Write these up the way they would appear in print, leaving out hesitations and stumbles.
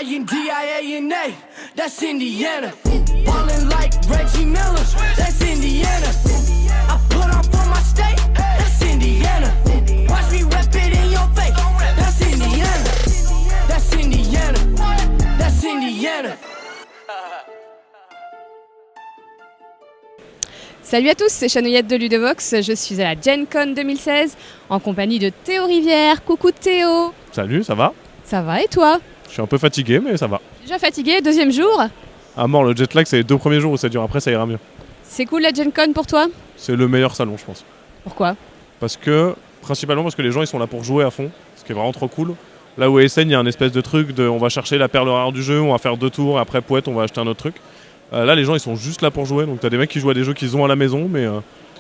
INDIANA, that's Indiana. Ballin' like Reggie Miller, that's Indiana. I put on for my state, that's Indiana. Watch me rep it in your face, that's Indiana. That's Indiana, that's Indiana. Salut à tous, c'est Chanouillette de Ludovox, je suis à la Gen Con 2016 en compagnie de Théo Rivière. Coucou Théo. Salut, ça va? Ça va et toi? Je suis un peu fatigué mais ça va. Déjà fatigué, deuxième jour? À mort, le jet lag c'est les 2 premiers jours où ça dure, après ça ira mieux. C'est cool la Gen Con pour toi? C'est le meilleur salon je pense. Pourquoi? Principalement parce que les gens ils sont là pour jouer à fond, ce qui est vraiment trop cool. Là où ASN il y a un espèce de truc de on va chercher la perle rare du jeu, on va faire 2 tours, après Pouette on va acheter un autre truc. Là les gens ils sont juste là pour jouer, donc t'as des mecs qui jouent à des jeux qu'ils ont à la maison mais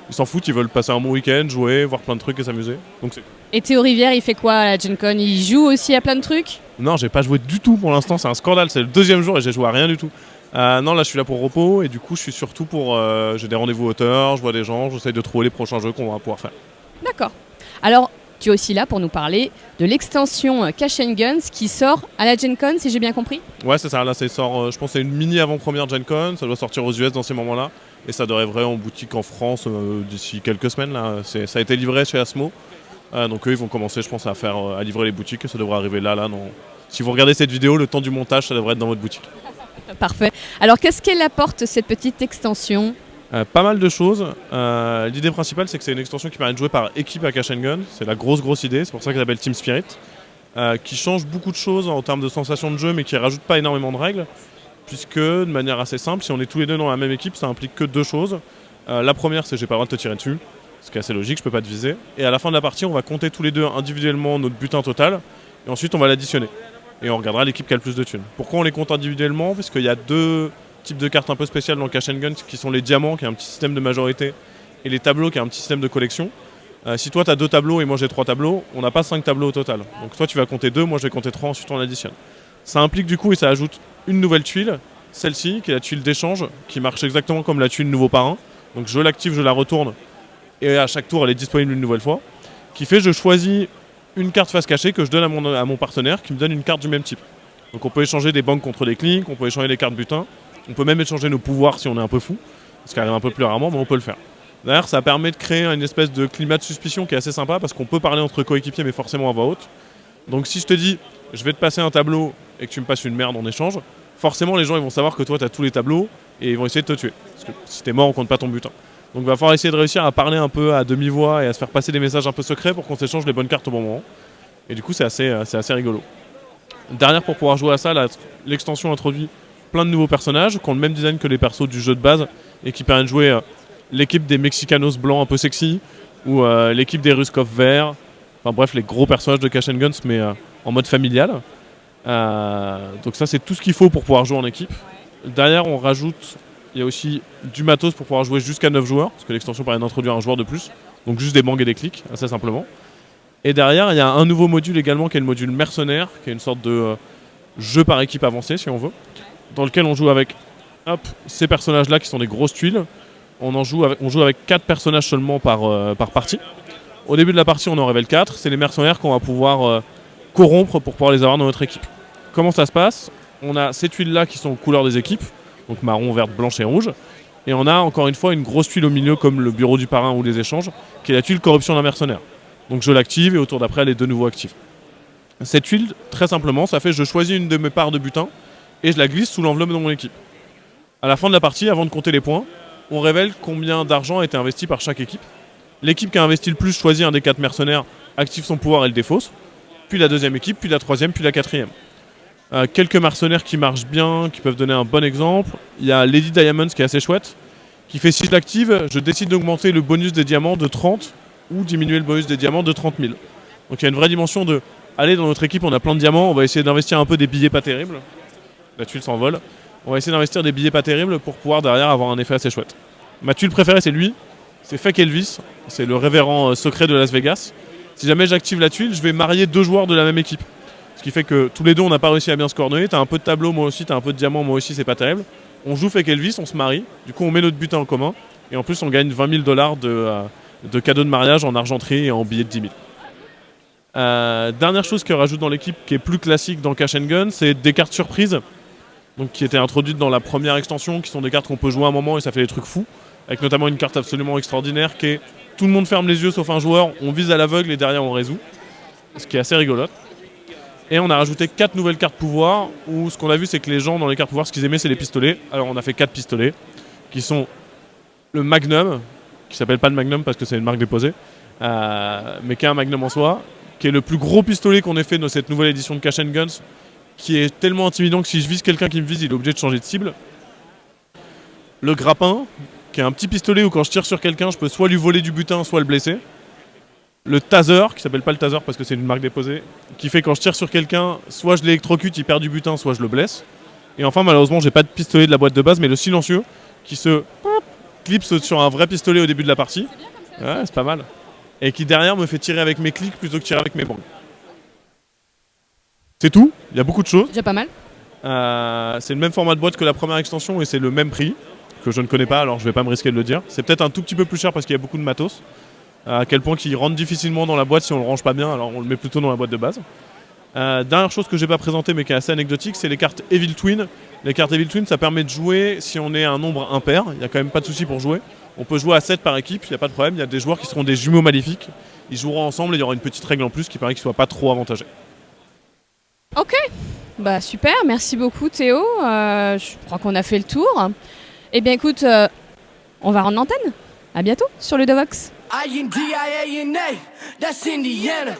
ils s'en foutent, ils veulent passer un bon week-end, jouer, voir plein de trucs et s'amuser. Donc c'est... Et Théo Rivière il fait quoi à la Gen Con? Il joue aussi à plein de trucs? Non, j'ai pas joué du tout pour l'instant, c'est un scandale, c'est le 2e jour et j'ai joué à rien du tout. Non, là je suis là pour repos et du coup je suis surtout pour... j'ai des rendez-vous auteurs, je vois des gens, j'essaye de trouver les prochains jeux qu'on va pouvoir faire. D'accord. Alors tu es aussi là pour nous parler de l'extension Cash & Guns qui sort à la Gen Con si j'ai bien compris? Ouais c'est ça, là ça sort, je pense que c'est une mini avant-première Gen Con, ça doit sortir aux US dans ces moments-là. Et ça devrait être en boutique en France d'ici quelques semaines. Là. Ça a été livré chez Asmo. Donc eux ils vont commencer je pense à livrer les boutiques et ça devrait arriver là. Non. Si vous regardez cette vidéo, le temps du montage ça devrait être dans votre boutique. Parfait. Alors qu'est-ce qu'elle apporte cette petite extension? Pas mal de choses. L'idée principale c'est que c'est une extension qui permet de jouer par équipe à Cash & Gun. C'est la grosse idée, c'est pour ça qu'elle s'appelle Team Spirit. Qui change beaucoup de choses en termes de sensations de jeu mais qui rajoute pas énormément de règles. Puisque de manière assez simple, si on est tous les deux dans la même équipe, ça implique que 2 choses. La première, c'est que j'ai pas le droit de te tirer dessus, ce qui est assez logique, je peux pas te viser. Et à la fin de la partie, on va compter tous les deux individuellement notre butin total, et ensuite on va l'additionner. Et on regardera l'équipe qui a le plus de thunes. Pourquoi on les compte individuellement? Parce qu'il y a 2 types de cartes un peu spéciales dans Cash & Guns, qui sont les diamants, qui est un petit système de majorité, et les tableaux, qui est un petit système de collection. Si toi tu as 2 tableaux et moi j'ai 3 tableaux, on n'a pas 5 tableaux au total. Donc toi tu vas compter 2, moi je vais compter 3, ensuite on additionne. Ça implique du coup, et ça ajoute une nouvelle tuile, celle-ci, qui est la tuile d'échange, qui marche exactement comme la tuile nouveau parrain. Donc je l'active, je la retourne, et à chaque tour elle est disponible une nouvelle fois. Qui fait, je choisis une carte face cachée que je donne à mon partenaire, qui me donne une carte du même type. Donc on peut échanger des banques contre des clics, on peut échanger les cartes butin, on peut même échanger nos pouvoirs si on est un peu fou, ce qui arrive un peu plus rarement, mais on peut le faire. D'ailleurs ça permet de créer une espèce de climat de suspicion qui est assez sympa, parce qu'on peut parler entre coéquipiers, mais forcément à voix haute. Donc si je te dis, je vais te passer un tableau, et que tu me passes une merde en échange, forcément les gens ils vont savoir que toi tu as tous les tableaux et ils vont essayer de te tuer. Parce que si t'es mort on compte pas ton butin. Donc il va falloir essayer de réussir à parler un peu à demi-voix et à se faire passer des messages un peu secrets pour qu'on s'échange les bonnes cartes au bon moment. Et du coup c'est assez rigolo. Derrière pour pouvoir jouer à ça, l'extension introduit plein de nouveaux personnages qui ont le même design que les persos du jeu de base et qui permettent de jouer l'équipe des Mexicanos blancs un peu sexy ou l'équipe des Ruskov verts. Enfin bref les gros personnages de Cash & Guns mais en mode familial. Donc ça c'est tout ce qu'il faut pour pouvoir jouer en équipe. Derrière on rajoute, il y a aussi du matos pour pouvoir jouer jusqu'à 9 joueurs, parce que l'extension permet d'introduire un joueur de plus, donc juste des bangs et des clics, assez simplement. Et derrière il y a un nouveau module également qui est le module mercenaire, qui est une sorte de jeu par équipe avancé si on veut, dans lequel on joue avec ces personnages là qui sont des grosses tuiles. On joue avec 4 personnages seulement par partie. Au début de la partie on en révèle 4, c'est les mercenaires qu'on va pouvoir corrompre pour pouvoir les avoir dans notre équipe. Comment ça se passe? On a ces tuiles là qui sont aux couleurs des équipes, donc marron, verte, blanche et rouge. Et on a encore une fois une grosse tuile au milieu comme le bureau du parrain ou les échanges, qui est la tuile corruption d'un mercenaire. Donc je l'active et au tour d'après elle est de nouveau active. Cette tuile, très simplement, ça fait je choisis une de mes parts de butin et je la glisse sous l'enveloppe de mon équipe. À la fin de la partie, avant de compter les points, on révèle combien d'argent a été investi par chaque équipe. L'équipe qui a investi le plus choisit un des 4 mercenaires, active son pouvoir et le défausse. Puis la deuxième équipe, puis la troisième, puis la quatrième. Quelques mercenaires qui marchent bien, qui peuvent donner un bon exemple. Il y a Lady Diamonds qui est assez chouette, qui fait si je l'active, je décide d'augmenter le bonus des diamants de 30 ou diminuer le bonus des diamants de 30 000. Donc il y a une vraie dimension de, allez dans notre équipe on a plein de diamants, on va essayer d'investir un peu des billets pas terribles. La tuile s'envole. On va essayer d'investir des billets pas terribles pour pouvoir derrière avoir un effet assez chouette. Ma tuile préférée c'est lui, c'est Fake Elvis, c'est le révérend secret de Las Vegas. Si jamais j'active la tuile, je vais marier 2 joueurs de la même équipe. Ce qui fait que tous les deux on n'a pas réussi à bien se coordonner. T'as un peu de tableau, moi aussi, t'as un peu de diamant, moi aussi, c'est pas terrible. On joue Fake Elvis, on se marie, du coup on met notre butin en commun, et en plus on gagne $20 000 de cadeaux de mariage en argenterie et en billets de 10 000. Dernière chose que rajoute dans l'équipe qui est plus classique dans Cash and Gun, c'est des cartes surprises, donc qui étaient introduites dans la première extension, qui sont des cartes qu'on peut jouer à un moment et ça fait des trucs fous, avec notamment une carte absolument extraordinaire qui est tout le monde ferme les yeux sauf un joueur, on vise à l'aveugle et derrière on résout, ce qui est assez rigolote. Et on a rajouté 4 nouvelles cartes pouvoir, où ce qu'on a vu c'est que les gens dans les cartes pouvoir, ce qu'ils aimaient c'est les pistolets. Alors on a fait 4 pistolets, qui sont le Magnum, qui s'appelle pas le Magnum parce que c'est une marque déposée, mais qui est un Magnum en soi, qui est le plus gros pistolet qu'on ait fait dans cette nouvelle édition de Cash and Guns, qui est tellement intimidant que si je vise quelqu'un qui me vise, il est obligé de changer de cible. Le Grappin, qui est un petit pistolet où quand je tire sur quelqu'un, je peux soit lui voler du butin, soit le blesser. Le Taser, qui s'appelle pas le Taser parce que c'est une marque déposée, qui fait quand je tire sur quelqu'un, soit je l'électrocute, il perd du butin, soit je le blesse. Et enfin, malheureusement, j'ai pas de pistolet de la boîte de base, mais le silencieux, qui se clipse sur un vrai pistolet au début de la partie. Ouais, c'est pas mal. Et qui derrière me fait tirer avec mes clics plutôt que tirer avec mes bangs. C'est tout, il y a beaucoup de choses. Déjà pas mal. C'est le même format de boîte que la première extension et c'est le même prix, que je ne connais pas, alors je vais pas me risquer de le dire. C'est peut-être un tout petit peu plus cher parce qu'il y a beaucoup de matos. À quel point qu'il rentre difficilement dans la boîte si on le range pas bien, alors on le met plutôt dans la boîte de base. Dernière chose que j'ai pas présentée mais qui est assez anecdotique, c'est les cartes Evil Twin. Les cartes Evil Twin, ça permet de jouer si on est un nombre impair, il n'y a quand même pas de souci pour jouer. On peut jouer à 7 par équipe, il n'y a pas de problème, il y a des joueurs qui seront des jumeaux maléfiques. Ils joueront ensemble et il y aura une petite règle en plus qui paraît qu'ils ne soient pas trop avantagés. Ok, bah super, merci beaucoup Théo. Je crois qu'on a fait le tour. Eh bien écoute, on va rendre l'antenne. À bientôt sur Ludovox. INDIANA, that's Indiana.